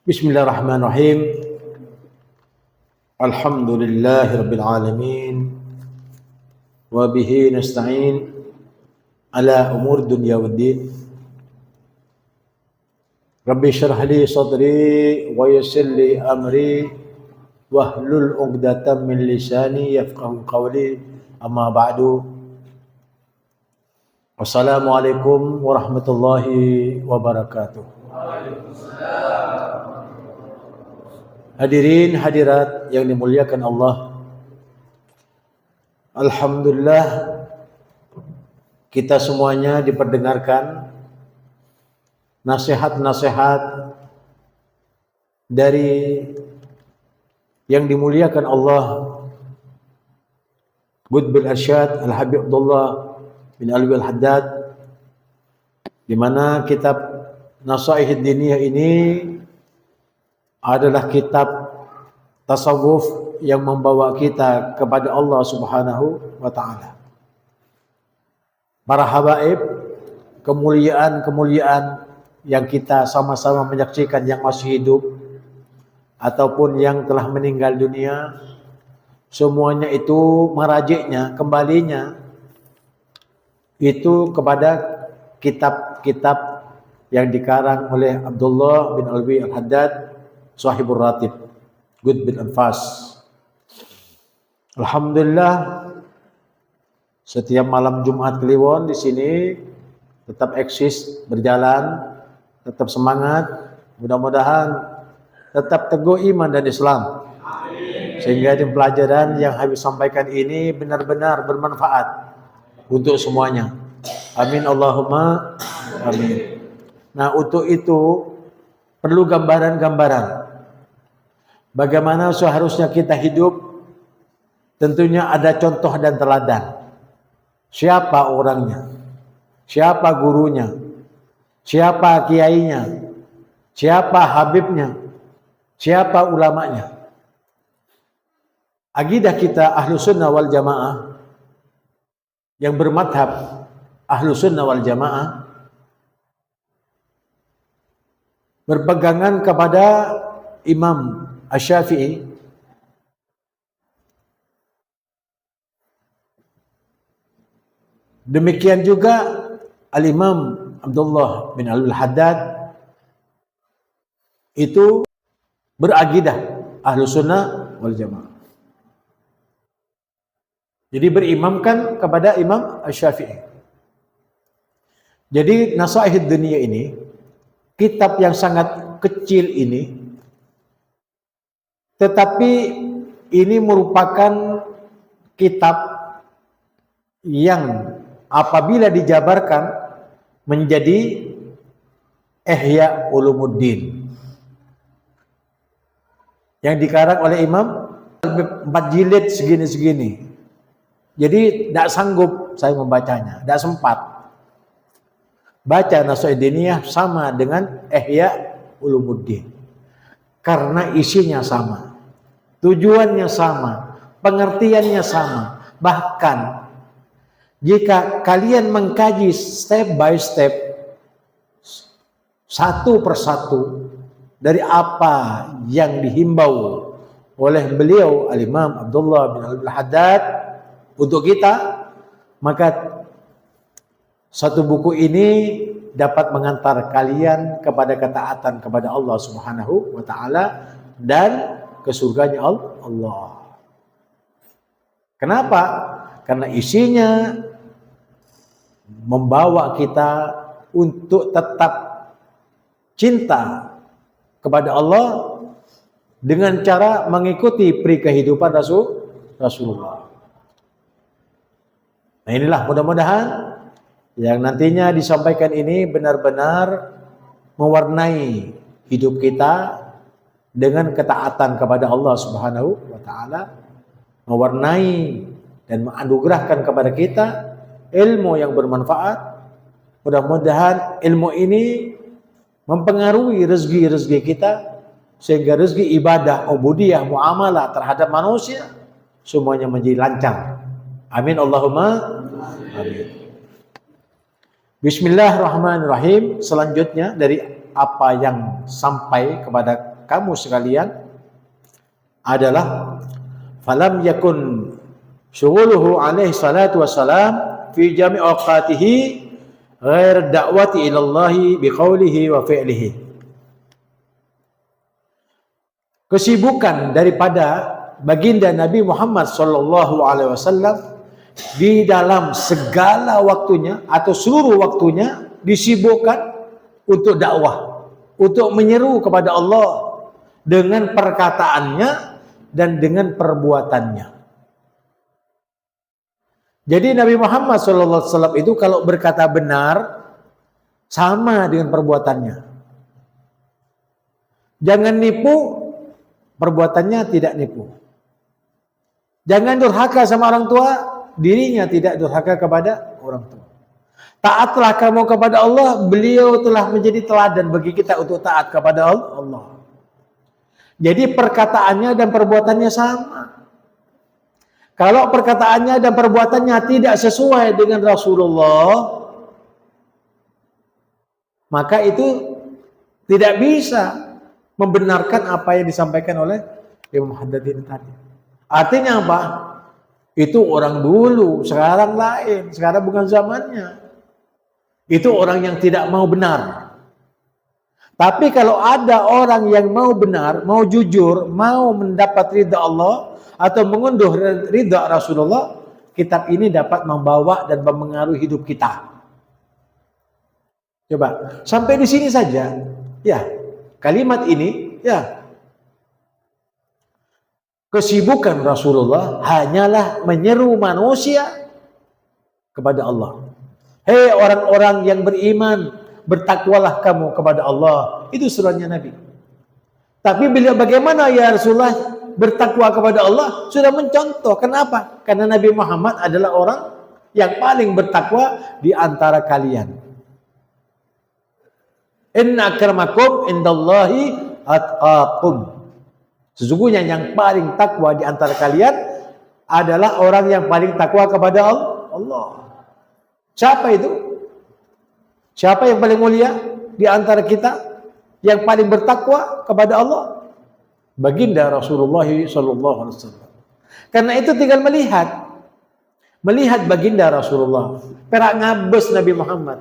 Bismillahirrahmanirrahim. Alhamdulillahirabbil alamin. Wa bihi nasta'in ala umur dunya waddin. Rabbi shrah li sadri wa yassir li amri wahlul 'uqdatam min lisani yafqahu qawli. Amma ba'du. Wassalamualaikum warahmatullahi wabarakatuh. Hadirin hadirat yang dimuliakan Allah, alhamdulillah kita semuanya diperdengarkan nasihat-nasihat dari yang dimuliakan Allah, Qutbul Arsyad Al-Habib Abdullah bin Alwi Al-Haddad, di mana kitab Nasaihid Diniyah ini adalah kitab tasawuf yang membawa kita kepada Allah Subhanahu wa taala. Para habaib, kemuliaan-kemuliaan yang kita sama-sama menyaksikan yang masih hidup ataupun yang telah meninggal dunia, semuanya itu merajiknya, kembalinya itu kepada kitab-kitab yang dikarang oleh Abdullah bin Alwi Al-Haddad, Sahibur Ratib, Good bin Anfas. Alhamdulillah, setiap malam Jumat Kliwon di sini tetap eksis, berjalan, tetap semangat. Mudah-mudahan tetap teguh iman dan Islam. Sehingga di pelajaran yang habis sampaikan ini benar-benar bermanfaat untuk semuanya. Amin Allahumma amin. Nah, untuk itu perlu gambaran-gambaran bagaimana seharusnya kita hidup. Tentunya ada contoh dan teladan. Siapa orangnya? Siapa gurunya? Siapa kiainya? Siapa habibnya? Siapa ulamanya? Akidah kita Ahlus Sunnah wal Jamaah yang bermadhab Ahlus Sunnah wal Jamaah berpegangan kepada Imam Asy-Syafi'i. Demikian juga Al-Imam Abdullah bin Al-Haddad itu berakidah Ahlus Sunnah wal Jamaah. Jadi berimamkan kepada Imam Asy-Syafi'i. Jadi Nasaihid Diniyah ini, kitab yang sangat kecil ini, tetapi ini merupakan kitab yang apabila dijabarkan menjadi Ihya Ulumuddin yang dikarang oleh Imam 4 jilid segini-segini. Jadi tidak sanggup saya membacanya, tidak sempat. Baca Nasaihid Diniyah sama dengan Ihya Ulumuddin karena isinya sama, tujuannya sama, pengertiannya sama. Bahkan jika kalian mengkaji step by step, satu persatu dari apa yang dihimbau oleh beliau Al-Imam Abdullah bin Al-Haddad untuk kita, maka satu buku ini dapat mengantar kalian kepada ketaatan kepada Allah Subhanahu wa taala dan ke surganya Allah. Kenapa? Karena isinya membawa kita untuk tetap cinta kepada Allah dengan cara mengikuti peri kehidupan Rasulullah. Nah, inilah mudah-mudahan yang nantinya disampaikan ini benar-benar mewarnai hidup kita dengan ketaatan kepada Allah Subhanahu wa taala, mewarnai dan menganugerahkan kepada kita ilmu yang bermanfaat. Mudah-mudahan ilmu ini mempengaruhi rezeki-rezeki kita sehingga rezeki ibadah, ubudiyah, muamalah terhadap manusia semuanya menjadi lancar. Amin Allahumma amin. Bismillahirrahmanirrahim. Selanjutnya dari apa yang sampai kepada kamu sekalian adalah falam yakun syughuluhu alaihi salatu wassalam fi jami' awqatihi ghair da'wati ila Allah biqaulihi wa fi'lihi. Kesibukan daripada baginda Nabi Muhammad sallallahu alaihi wasallam di dalam segala waktunya atau seluruh waktunya disibukkan untuk dakwah, untuk menyeru kepada Allah dengan perkataannya dan dengan perbuatannya. Jadi Nabi Muhammad SAW itu kalau berkata benar sama dengan perbuatannya. Jangan nipu, perbuatannya tidak nipu. Jangan durhaka sama orang tua, dirinya tidak durhaka kepada orang tua. Taatlah kamu kepada Allah, beliau telah menjadi teladan bagi kita untuk taat kepada Allah. Jadi perkataannya dan perbuatannya sama. Kalau perkataannya dan perbuatannya tidak sesuai dengan Rasulullah, maka itu tidak bisa membenarkan apa yang disampaikan oleh Imam Haddad ini tadi. Artinya apa? Itu orang dulu, sekarang lain, sekarang bukan zamannya. Itu orang yang tidak mau benar. Tapi kalau ada orang yang mau benar, mau jujur, mau mendapat ridha Allah atau mengunduh ridha Rasulullah, kitab ini dapat membawa dan mempengaruhi hidup kita. Coba, sampai di sini saja. Ya, kalimat ini, ya. Kesibukan Rasulullah hanyalah menyeru manusia kepada Allah. Hei orang-orang yang beriman, bertakwalah kamu kepada Allah. Itu suruhannya Nabi. Tapi beliau bagaimana ya Rasulullah bertakwa kepada Allah? Sudah mencontoh. Kenapa? Karena Nabi Muhammad adalah orang yang paling bertakwa di antara kalian. Inna akramakum indallahi atqakum. Sesungguhnya yang paling takwa di antara kalian adalah orang yang paling takwa kepada Allah. Siapa itu? Siapa yang paling mulia di antara kita yang paling bertakwa kepada Allah? Baginda Rasulullah SAW. Karena itu tinggal melihat baginda Rasulullah. Perak ngabes Nabi Muhammad,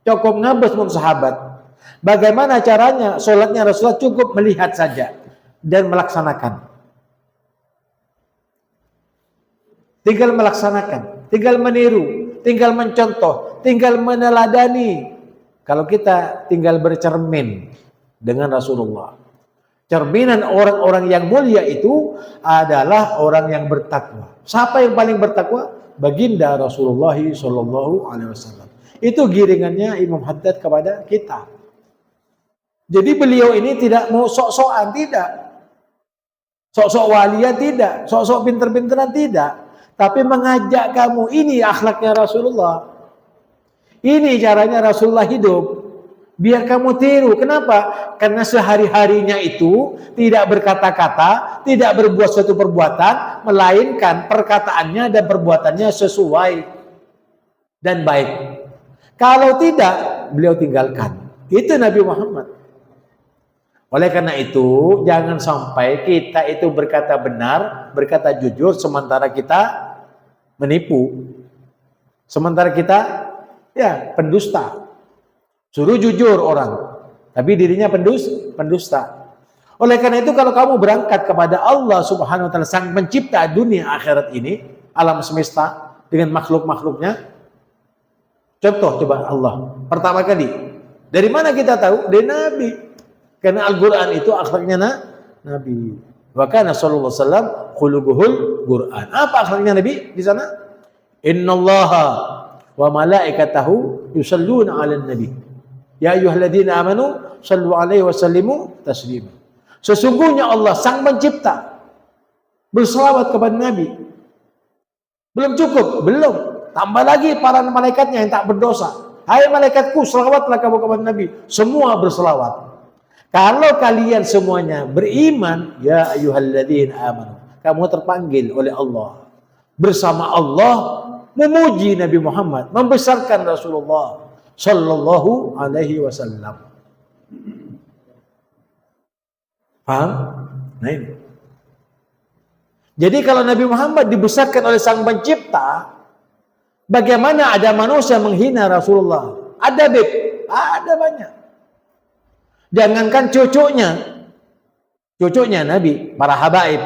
cukup ngabes pun sahabat. Bagaimana caranya? Sholatnya Rasulullah cukup melihat saja dan melaksanakan. Tinggal melaksanakan, tinggal meniru, tinggal mencontoh, tinggal meneladani. Kalau kita tinggal bercermin dengan Rasulullah. Cerminan orang-orang yang mulia itu adalah orang yang bertakwa. Siapa yang paling bertakwa? Baginda Rasulullah SAW. Itu giringannya Imam Haddad kepada kita. Jadi beliau ini tidak mau sok-sokan, tidak. Sok-sok walia tidak, sok-sok pinter-pinteran tidak. Tapi mengajak kamu, ini akhlaknya Rasulullah. Ini caranya Rasulullah hidup. Biar kamu tiru. Kenapa? Karena sehari-harinya itu tidak berkata-kata, tidak berbuat suatu perbuatan, melainkan perkataannya dan perbuatannya sesuai dan baik. Kalau tidak, beliau tinggalkan. Itu Nabi Muhammad. Oleh karena itu, jangan sampai kita itu berkata benar, berkata jujur, sementara kita menipu. Sementara kita pendusta. Suruh jujur orang, tapi dirinya pendusta. Oleh karena itu, kalau kamu berangkat kepada Allah Subhanahu wa taala, sang pencipta dunia akhirat ini, alam semesta dengan makhluk-makhluknya. Contoh coba Allah. Pertama kali, dari mana kita tahu? Dari Nabi. Karena Al-Qur'an itu akhlaknya Nabi. Wa kana sallallahu alaihi wasallam khuluquhul Qur'an. Apa akhlaknya Nabi di sana? Innallaha wa malaikatahu yusalluna 'alan nabi. Ya ayyuhalladzina amanu sallu 'alaihi wa sallimu taslima. Sesungguhnya Allah sang pencipta berselawat kepada Nabi. Belum cukup, belum. Tambah lagi para malaikatnya yang tak berdosa. Hai malaikatku, selawatlah kamu kepada Nabi. Semua berselawat. Kalau kalian semuanya beriman, ya ayyuhalladzina amanu, kamu terpanggil oleh Allah. Bersama Allah memuji Nabi Muhammad, membesarkan Rasulullah sallallahu alaihi wasallam. Paham? Nah ini. Jadi kalau Nabi Muhammad dibesarkan oleh Sang Pencipta, bagaimana ada manusia menghina Rasulullah? Ada ada banyak. Jangankan cucunya Nabi, para habaib,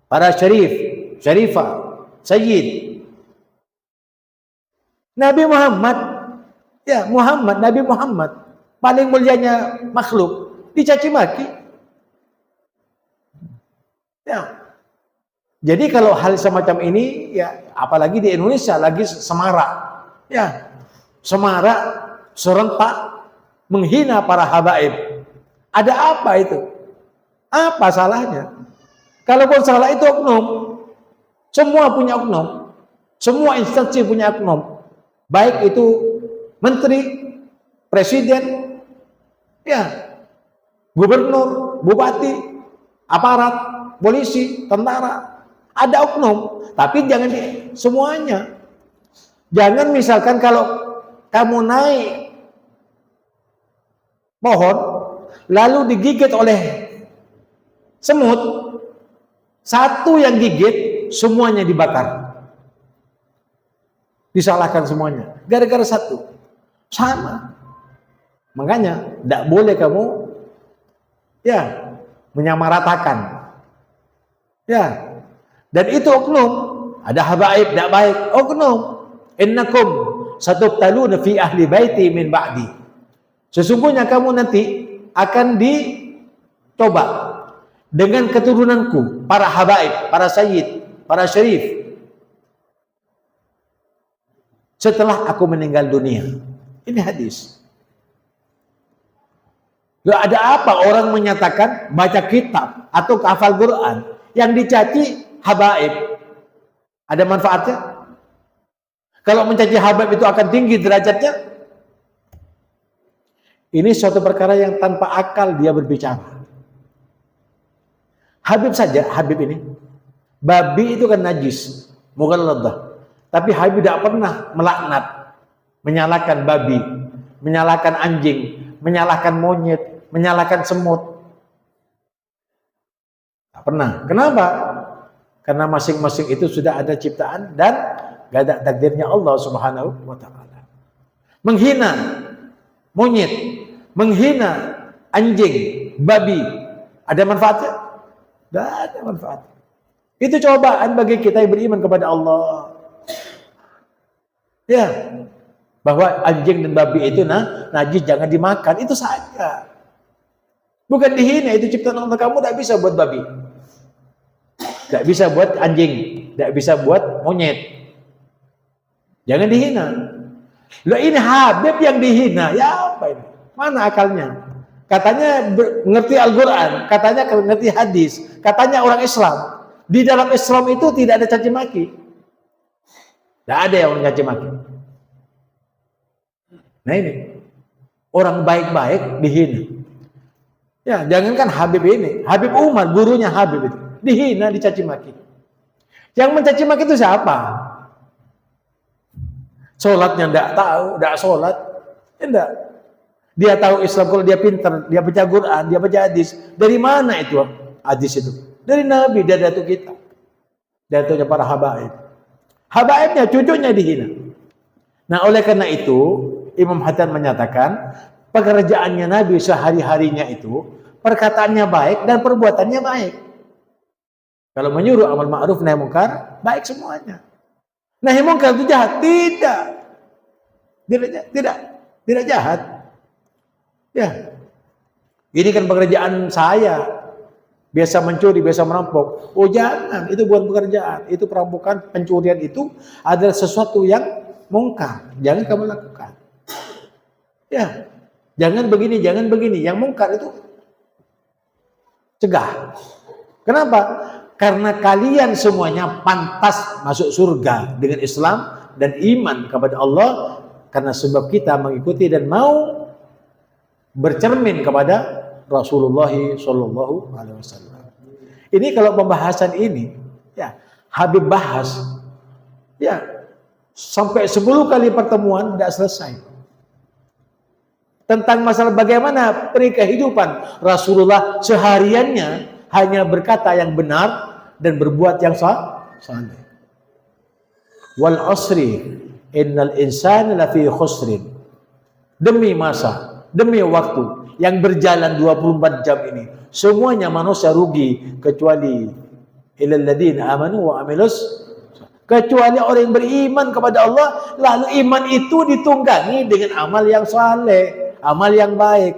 para syarifah, sayyid. Nabi Muhammad, Nabi Muhammad, paling mulianya makhluk, dicaci maki. Ya. Jadi kalau hal semacam ini, ya apalagi di Indonesia lagi semarak, ya semarak serentak menghina para habaib. Ada apa itu? Apa salahnya? Kalaupun salah itu oknum, semua punya oknum, semua instansi punya oknum, baik itu menteri, presiden, ya gubernur, bupati, aparat, polisi, tentara. Ada oknum, tapi jangan semuanya. Jangan misalkan kalau kamu naik pohon, lalu digigit oleh semut, satu yang gigit, semuanya dibakar. Disalahkan semuanya, gara-gara satu. Sama. Makanya, tidak boleh kamu menyamaratakan. Ya. Dan itu oknum, ada habaib tidak baik, oknum. Innakum satubtaluna fi ahli baiti min ba'di. Sesungguhnya kamu nanti akan dicoba dengan keturunanku, para habaib, para sayyid, para syarif. Setelah aku meninggal dunia. Ini hadis. Loh, ada apa orang menyatakan baca kitab atau hafal Quran yang dicaci habaib? Ada manfaatnya? Kalau mencaci habaib itu akan tinggi derajatnya? Ini suatu perkara yang tanpa akal dia berbicara. Habib saja, Habib ini. Babi itu kan najis, mughalladah. Tapi Habib tidak pernah melaknat, menyalahkan babi, menyalahkan anjing, menyalahkan monyet, menyalahkan semut. Tidak pernah. Kenapa? Karena masing-masing itu sudah ada ciptaan dan gak ada takdirnya Allah Subhanahu wa ta'ala. Menghina monyet, menghina anjing, babi, ada manfaatnya? Tidak ada manfaat. Itu cobaan bagi kita yang beriman kepada Allah. Ya, bahwa anjing dan babi itu najis, jangan dimakan, itu saja. Bukan dihina, itu ciptaan Allah. Kamu tidak bisa buat babi, tidak bisa buat anjing, tidak bisa buat monyet. Jangan dihina. Loh, ini Habib yang dihina, ya apa ini? Mana akalnya? Katanya ngerti Al-Quran, katanya ngerti hadis, katanya orang Islam. Di dalam Islam itu tidak ada caci maki. Tidak ada yang caci maki. Nah ini, orang baik-baik dihina. Ya, jangankan Habib ini, Habib Umar, gurunya Habib itu, dihina, dicaci maki. Yang mencaci maki itu siapa? Sholatnya tidak tahu, tidak sholat, tidak. Dia tahu Islam kalau dia pintar, dia baca Quran, dia baca hadis. Dari mana itu hadis itu? Dari Nabi, dari datuk kita, datuknya para habaib. Habaibnya, cucunya dihina. Nah, oleh karena itu Imam Hasan menyatakan pekerjaannya Nabi sehari-harinya itu perkataannya baik dan perbuatannya baik. Kalau menyuruh amal ma'ruf nahi munkar, baik semuanya. Nahi munkar itu jahat? Tidak jahat. Ya, ini kan pekerjaan saya. Biasa mencuri, biasa merampok. Oh jangan, itu bukan pekerjaan, itu perampokan, pencurian itu adalah sesuatu yang mungkar. Jangan kamu lakukan. Ya, jangan begini, jangan begini. Yang mungkar itu cegah. Kenapa? Karena kalian semuanya pantas masuk surga dengan Islam dan iman kepada Allah, karena sebab kita mengikuti dan mau bercermin kepada Rasulullah Shallallahu Alaihi Wasallam. Ini kalau pembahasan ini, ya Habib bahas, ya sampai 10 kali pertemuan tidak selesai. tentang masalah bagaimana kehidupan Rasulullah sehariannya hanya berkata yang benar dan berbuat yang saleh. Wal asri innal insana lafi khusrin. Demi masa, demi waktu yang berjalan 24 jam ini, semuanya manusia rugi kecuali illal ladzina amanu wa amilus, kecuali orang yang beriman kepada Allah, lalu iman itu ditunggangi dengan amal yang saleh, amal yang baik.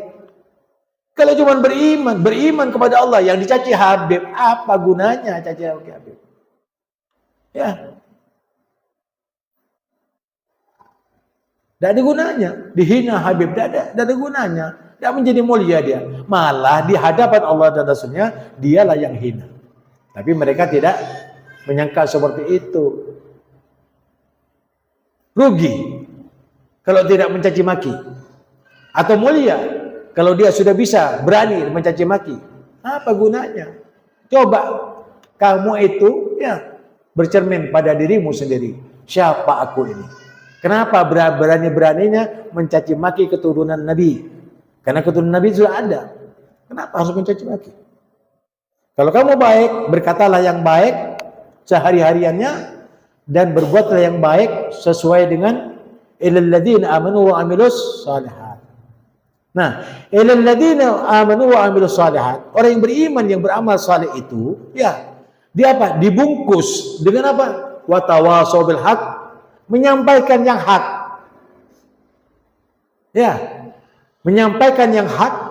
Kalau cuma beriman kepada Allah yang dicaci Habib, apa gunanya caci Habib? Ya. Tidak ada gunanya. Dihina Habib, tidak ada gunanya. Tidak menjadi mulia dia. Malah di hadapan Allah dan Rasulnya, dialah yang hina. Tapi mereka tidak menyangka seperti itu. Rugi kalau tidak mencaci maki. Atau mulia kalau dia sudah bisa berani mencaci maki. Apa gunanya? Coba kamu itu ya bercermin pada dirimu sendiri. Siapa aku ini? Kenapa berani-beraninya mencaci maki keturunan Nabi? Karena keturunan Nabi sudah ada. Kenapa harus mencaci maki? Kalau kamu baik, berkatalah yang baik sehari-hariannya dan berbuatlah yang baik sesuai dengan illal ladzina amanu wa amilus shalihat. Nah, illal ladzina amanu wa amilus shalihat, orang yang beriman yang beramal saleh itu, ya, dia apa? Dibungkus dengan apa? Wa tawasau bil haq, menyampaikan yang hak. Ya, menyampaikan yang hak.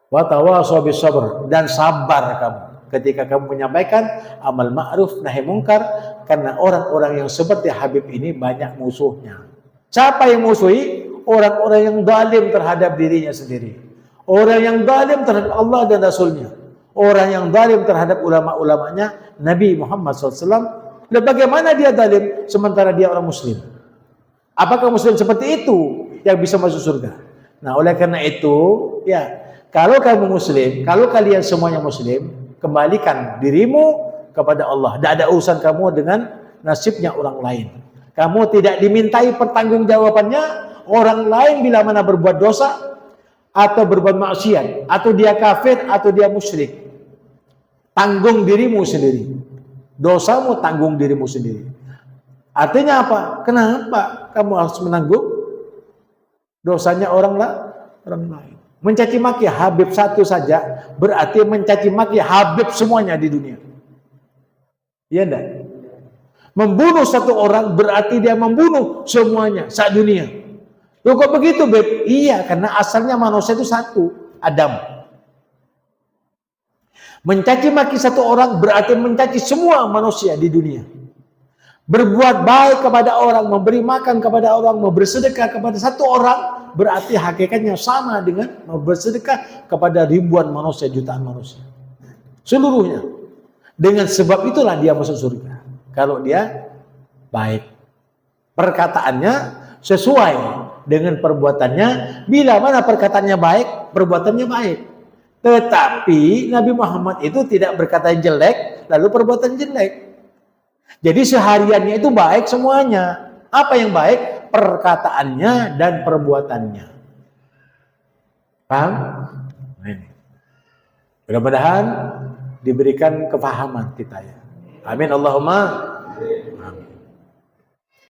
Wa tawasau bis sabr, dan sabar kamu ketika kamu menyampaikan amal ma'ruf nahi mungkar, karena orang-orang yang seperti Habib ini banyak musuhnya. Siapa yang musuhi? Orang-orang yang zalim terhadap dirinya sendiri. Orang yang zalim terhadap Allah dan Rasulnya. Orang yang zalim terhadap ulama-ulamanya Nabi Muhammad SAW. Dan bagaimana dia zalim sementara dia orang muslim? Apakah muslim seperti itu yang bisa masuk surga? Nah, oleh karena itu, ya, kalau kamu muslim, kalau kalian semuanya muslim, kembalikan dirimu kepada Allah. Tidak ada urusan kamu dengan nasibnya orang lain. Kamu tidak dimintai pertanggungjawabannya orang lain bila mana berbuat dosa atau berbuat maksiat, atau dia kafir atau dia musyrik. Tanggung dirimu sendiri. Dosamu tanggung dirimu sendiri. Artinya apa? Kenapa kamu harus menanggung dosanya orang lain? Mencaci maki Habib satu saja berarti mencaci maki Habib semuanya di dunia. Iya enggak? Membunuh satu orang berarti dia membunuh semuanya saat dunia. Loh kok begitu, Beb? Iya, karena asalnya manusia itu satu, Adam. Mencaci maki satu orang berarti mencaci semua manusia di dunia. Berbuat baik kepada orang, memberi makan kepada orang, bersedekah kepada satu orang, berarti hakikatnya sama dengan bersedekah kepada ribuan manusia, jutaan manusia. Seluruhnya. Dengan sebab itulah dia masuk surga. Kalau dia baik. Perkataannya sesuai dengan perbuatannya. Bila mana perkataannya baik, perbuatannya baik. Tetapi Nabi Muhammad itu tidak berkata jelek, lalu perbuatan jelek. Jadi sehariannya itu baik semuanya. Apa yang baik? Perkataannya dan perbuatannya. Paham? Nah, ini. Mudah-mudahan diberikan kefahaman kita ya. Amin Allahumma. Amin.